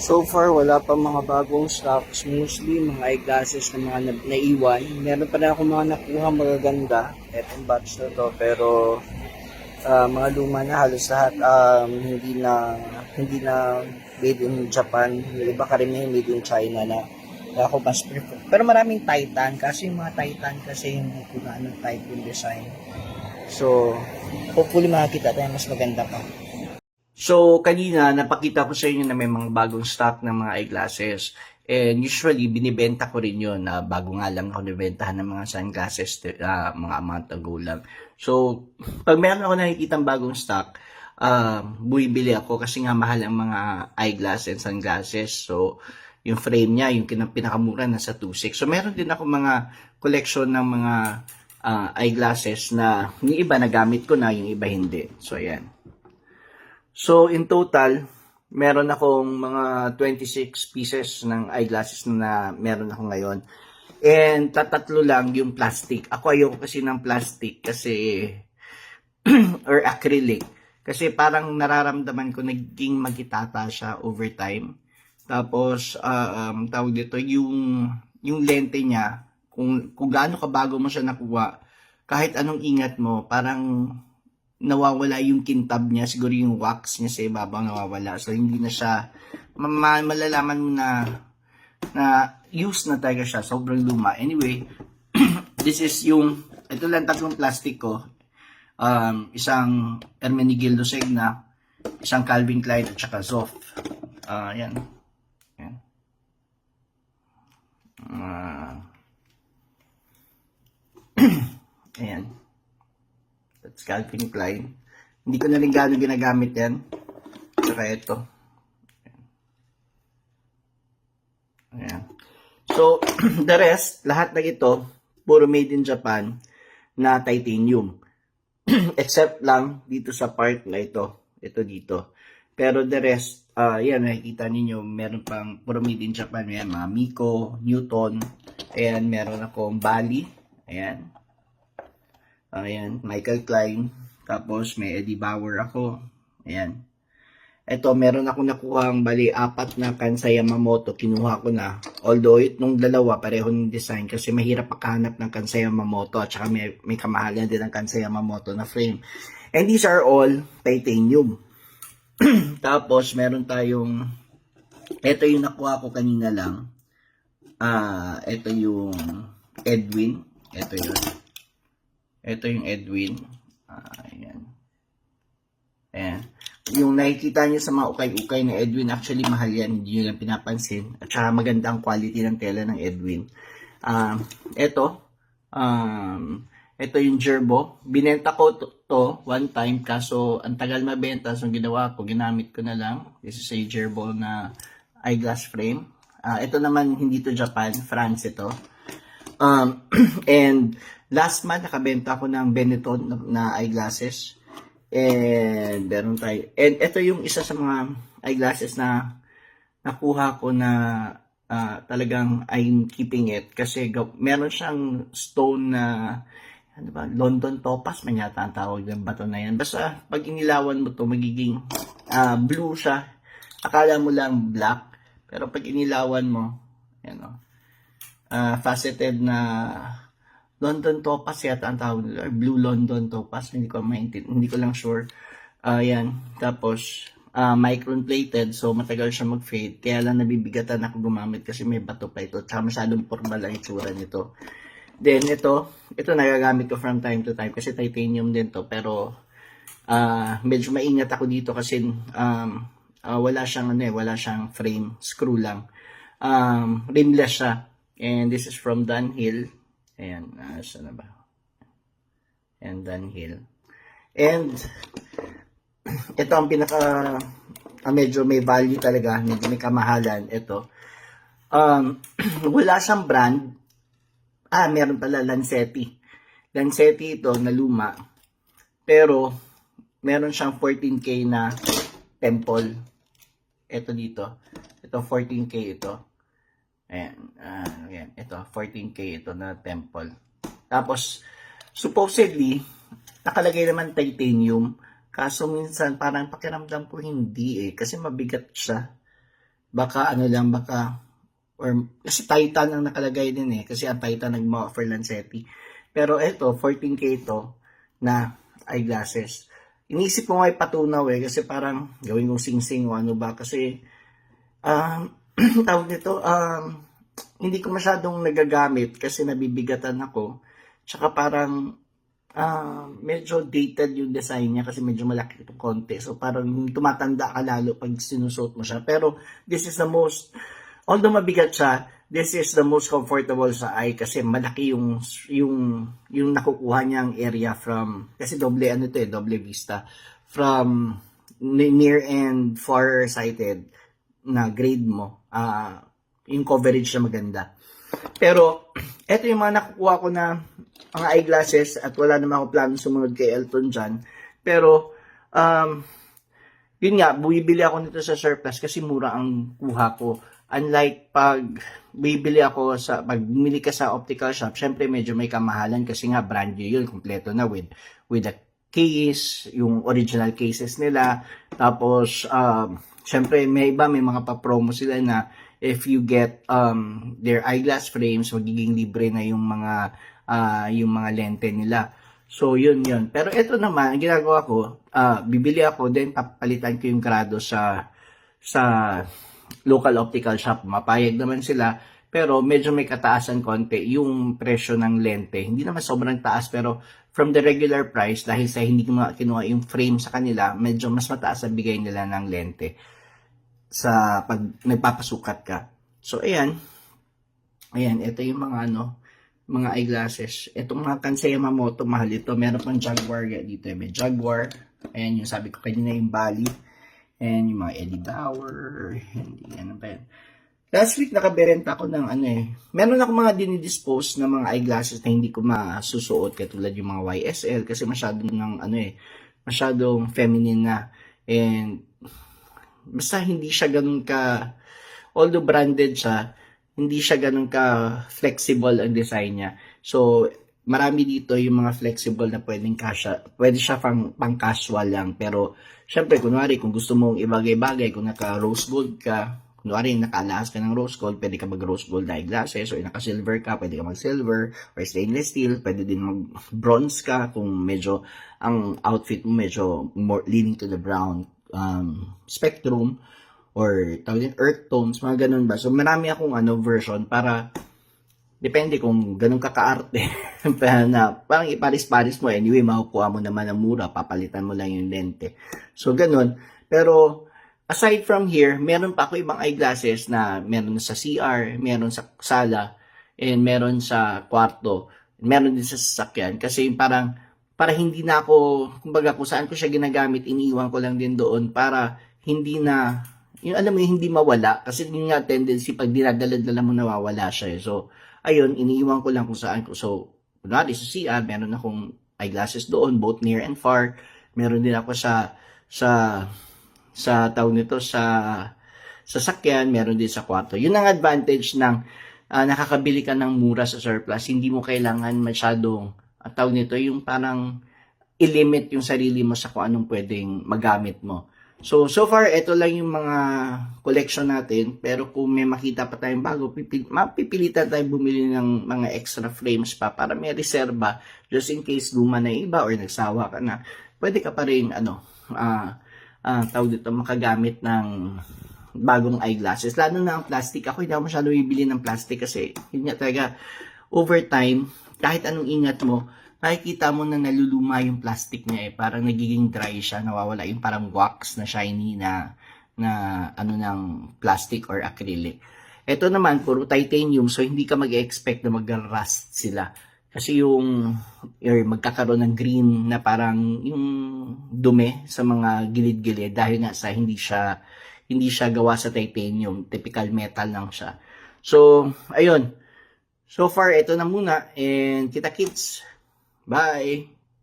So far, wala pa mga bagong stocks. Mostly, mga eyeglasses na mga naiwan. Meron pa rin ako mga nakuha magaganda. Etong batch na to. Pero, mga luma na halos lahat. Hindi na made in Japan. Yung iba karamihan made in China na. Kaya ako mas prefer. Pero maraming Titan. Kasi yung mga Titan kasi hindi ko na anong type yung design. So, hopefully makakita tayo mas maganda pa. So, kanina, napakita ko sa inyo na may mga bagong stock ng mga eyeglasses. And usually, binibenta ko rin yun. Bago nga lang ako nabentahan ng mga sunglasses, mga amount ago lang. So, pag meron ako nakikita bagong stock, buibili ako kasi nga mahal ang mga eyeglasses and sunglasses. So, yung frame niya, yung pinakamura, nasa 2.6. So, meron din ako mga collection ng mga eyeglasses na yung iba nagamit ko na, yung iba hindi. So, ayan. So, in total, meron akong mga 26 pieces ng eyeglasses na meron ako ngayon. And tatatlo lang yung plastic. Ako ayoko kasi ng plastic kasi, or acrylic. Kasi parang nararamdaman ko naging magitata siya over time. Tapos, tawag dito, yung lente niya, kung gaano kabago mo siya nakuha, kahit anong ingat mo, parang nawawala yung kintab niya, siguro yung wax niya sa ibabaw nawawala. So, hindi na siya, malalaman mo na use na talaga siya, sobrang luma. Anyway, this is ito lang tatlong plastic ko. Isang Ermenegildo Segna, isang Calvin Klein, at saka Zoff. Yan. Yan. Ayan. That's Calvin Klein. Hindi ko na rin gano'ng ginagamit yan. Saka ito. Ayan. So, the rest, lahat na ito, puro made in Japan na titanium. Except lang dito sa part na ito. Ito dito. Pero the rest, yan, nakikita ninyo, meron pang puro made in Japan. Ayan, mga Miko, Newton. Ayan, meron akong Bali. Ayan. Ayan, Michael Klein. Tapos may Eddie Bauer ako. Ayan. Ito, meron ako nakuhang bali 4 na Kansai Yamamoto. Kinuha ko na. Although, nung dalawa, pareho ng design. Kasi mahirap makahanap ng Kansai Yamamoto. At saka may kamahalan din ng Kansai Yamamoto na frame. And these are all titanium. Tapos, meron tayong, ito yung nakuha ko kanina lang. Ito yung Edwin. Ito yun. Ito yung Edwin. Ayan. Ayan. Yung nakikita nyo sa mga ukay-ukay na Edwin, actually mahal yan. Hindi nyo lang pinapansin. At saka maganda ang quality ng tela ng Edwin. Ito yung Gerbo. Binenta ko to one time. Kaso ang tagal mabenta. So ginawa ko, ginamit ko na lang. This is a Gerbo na eyeglass frame. Ito naman hindi to Japan. France ito. And last month, nakabenta ako ng Benetton na eyeglasses. And meron tayo. And ito yung isa sa mga eyeglasses na nakuha ko na talagang I'm keeping it. Kasi meron siyang stone na ano ba, London Topaz man yata ang tawag ng bato na yan. Basta pag inilawan mo to magiging blue siya. Akala mo lang black. Pero pag inilawan mo, yan o. Faceted na London Topaz yata ang tawag nila, or Blue London Topaz, hindi ko lang sure. Yan. Tapos, micron plated, so matagal siya mag-fade. Kaya lang nabibigatan ako gumamit kasi may bato pa ito. Tsaka masyadong formal ang itsura nito. Then, ito nagagamit ko from time to time kasi titanium din to. Pero, medyo maingat ako dito kasi wala siyang frame, screw lang. Rimless siya. And this is from Dunhill. Ayan, saan na ba? And Dunhill. And, ito ang pinaka, medyo may value talaga, medyo may kamahalan. Ito. Wala siyang brand. Meron pala, Lancetti. Lancetti ito, na luma. Pero, meron siyang 14K na temple. Ito dito. Ito, 14K ito. Ayan, ito, 14K ito na temple. Tapos, supposedly, nakalagay naman titanium. Kaso minsan, parang pakiramdam ko hindi kasi mabigat siya. baka ano lang, baka, or, kasi Titan ang nakalagay din eh, kasi ang Titan nag-offer Lancetti. Pero eto, 14K ito, na eyeglasses. Iniisip ko nga ipatunaw eh, kasi parang gawin kong sing-sing o ano ba, kasi, tawag nito, hindi ko masyadong nagagamit kasi nabibigatan ako. Tsaka parang medyo dated yung design niya kasi medyo malaki itong konti. So parang tumatanda ka lalo pag sinusuot mo siya. Pero this is the most, although mabigat siya, this is the most comfortable sa eye kasi malaki yung nakukuha niyang area from, kasi doble ano to eh, doble vista. From near and far sighted na grade mo, yung coverage na maganda. Pero, eto yung mga nakukuha ko na mga eyeglasses at wala naman ako plano sumunod kay Elton John. Pero, yun nga, bumibili ako nito sa surplus kasi mura ang kuha ko. Unlike pag bumili ka sa optical shop, syempre medyo may kamahalan kasi nga brand new yun, kompleto na with a case, yung original cases nila. Tapos, syempre may mga pa-promo sila na if you get their eyeglass frames, magiging libre na yung mga lente nila. So, yun. Pero ito naman, ang ginagawa ko, bibili ako, then papalitan ko yung grado sa local optical shop. Mapayag naman sila, pero medyo may kataasan konti yung presyo ng lente. Hindi naman sobrang taas, pero from the regular price, dahil sa hindi ko kinuha yung frame sa kanila, medyo mas mataas ang bigay nila ng lente sa pag nagpapasukat ka. So, ayan, ito yung mga eyeglasses. Itong mga Kansei Yamamoto, mahal ito. Meron pang Jaguar dito. May Jaguar. Ayan yung sabi ko kanina yung Bali. And yung mga Eddie Bauer. Hindi, ano ba yan. Last week, nakaberenta ako ng meron ako mga dinidispose na mga eyeglasses na hindi ko masusuot katulad yung mga YSL kasi masyadong masyadong feminine na. And basta hindi siya ganun although branded siya, hindi siya ganun flexible ang design niya. So, marami dito yung mga flexible na pwede siya pang casual lang. Pero, syempre, kunwari, kung gusto mong ibagay-bagay, kung naka-rose gold ka, kunwari, nakalaas ka ng rose gold, pwede ka mag-rose gold eyeglasses, or naka-silver ka, pwede ka mag-silver, or stainless steel, pwede din mag-bronze ka, kung medyo, ang outfit mo medyo more leaning to the brown spectrum or tawag din earth tones, mga ganun ba. So marami akong version para depende kung ganun kakaarte na parang iparis-paris mo anyway makukuha mo naman ang mura, papalitan mo lang yung lente. So ganun. Pero aside from here, meron pa ako ibang eyeglasses na meron sa CR, meron sa sala, and meron sa kwarto, meron din sa sasakyan kasi parang para hindi na ako, kumbaga kung saan ko siya ginagamit, iniiwan ko lang din doon para hindi na, yung alam mo yung hindi mawala, kasi yung nga tendency pag dinadala-dala mo nawawala siya. So, ayun, iniiwan ko lang kung saan ko. So, kunwari sa CR, meron akong eyeglasses doon, both near and far. Meron din ako sa tawag nito, sa sasakyan, meron din sa kwarto. Yun ang advantage ng nakakabili ka ng mura sa surplus. Hindi mo kailangan masyadong at tawag nito yung parang i-limit yung sarili mo sa kung anong pwedeng magamit mo. So far, ito lang yung mga collection natin. Pero kung may makita pa tayong bago, mapipilitan tayong bumili ng mga extra frames pa para may reserba. Just in case luma na iba or nagsawa ka na, pwede ka pa rin, tawag dito, makagamit ng bagong eyeglasses. Lalo na ang plastic. Ako hindi ako masyado bibili ng plastic kasi yun nga talaga, over time, kahit anong ingat mo, makikita mo na naluluma yung plastic niya parang nagiging dry siya, nawawala yung parang wax na shiny na ng plastic or acrylic. Ito naman, puro titanium, so hindi ka mag-expect na mag-rust sila. Kasi yung magkakaroon ng green na parang yung dumi sa mga gilid-gilid dahil nga sa hindi siya gawa sa titanium, typical metal lang siya. So, ayun. So far, ito na muna. And kita-kits. Bye!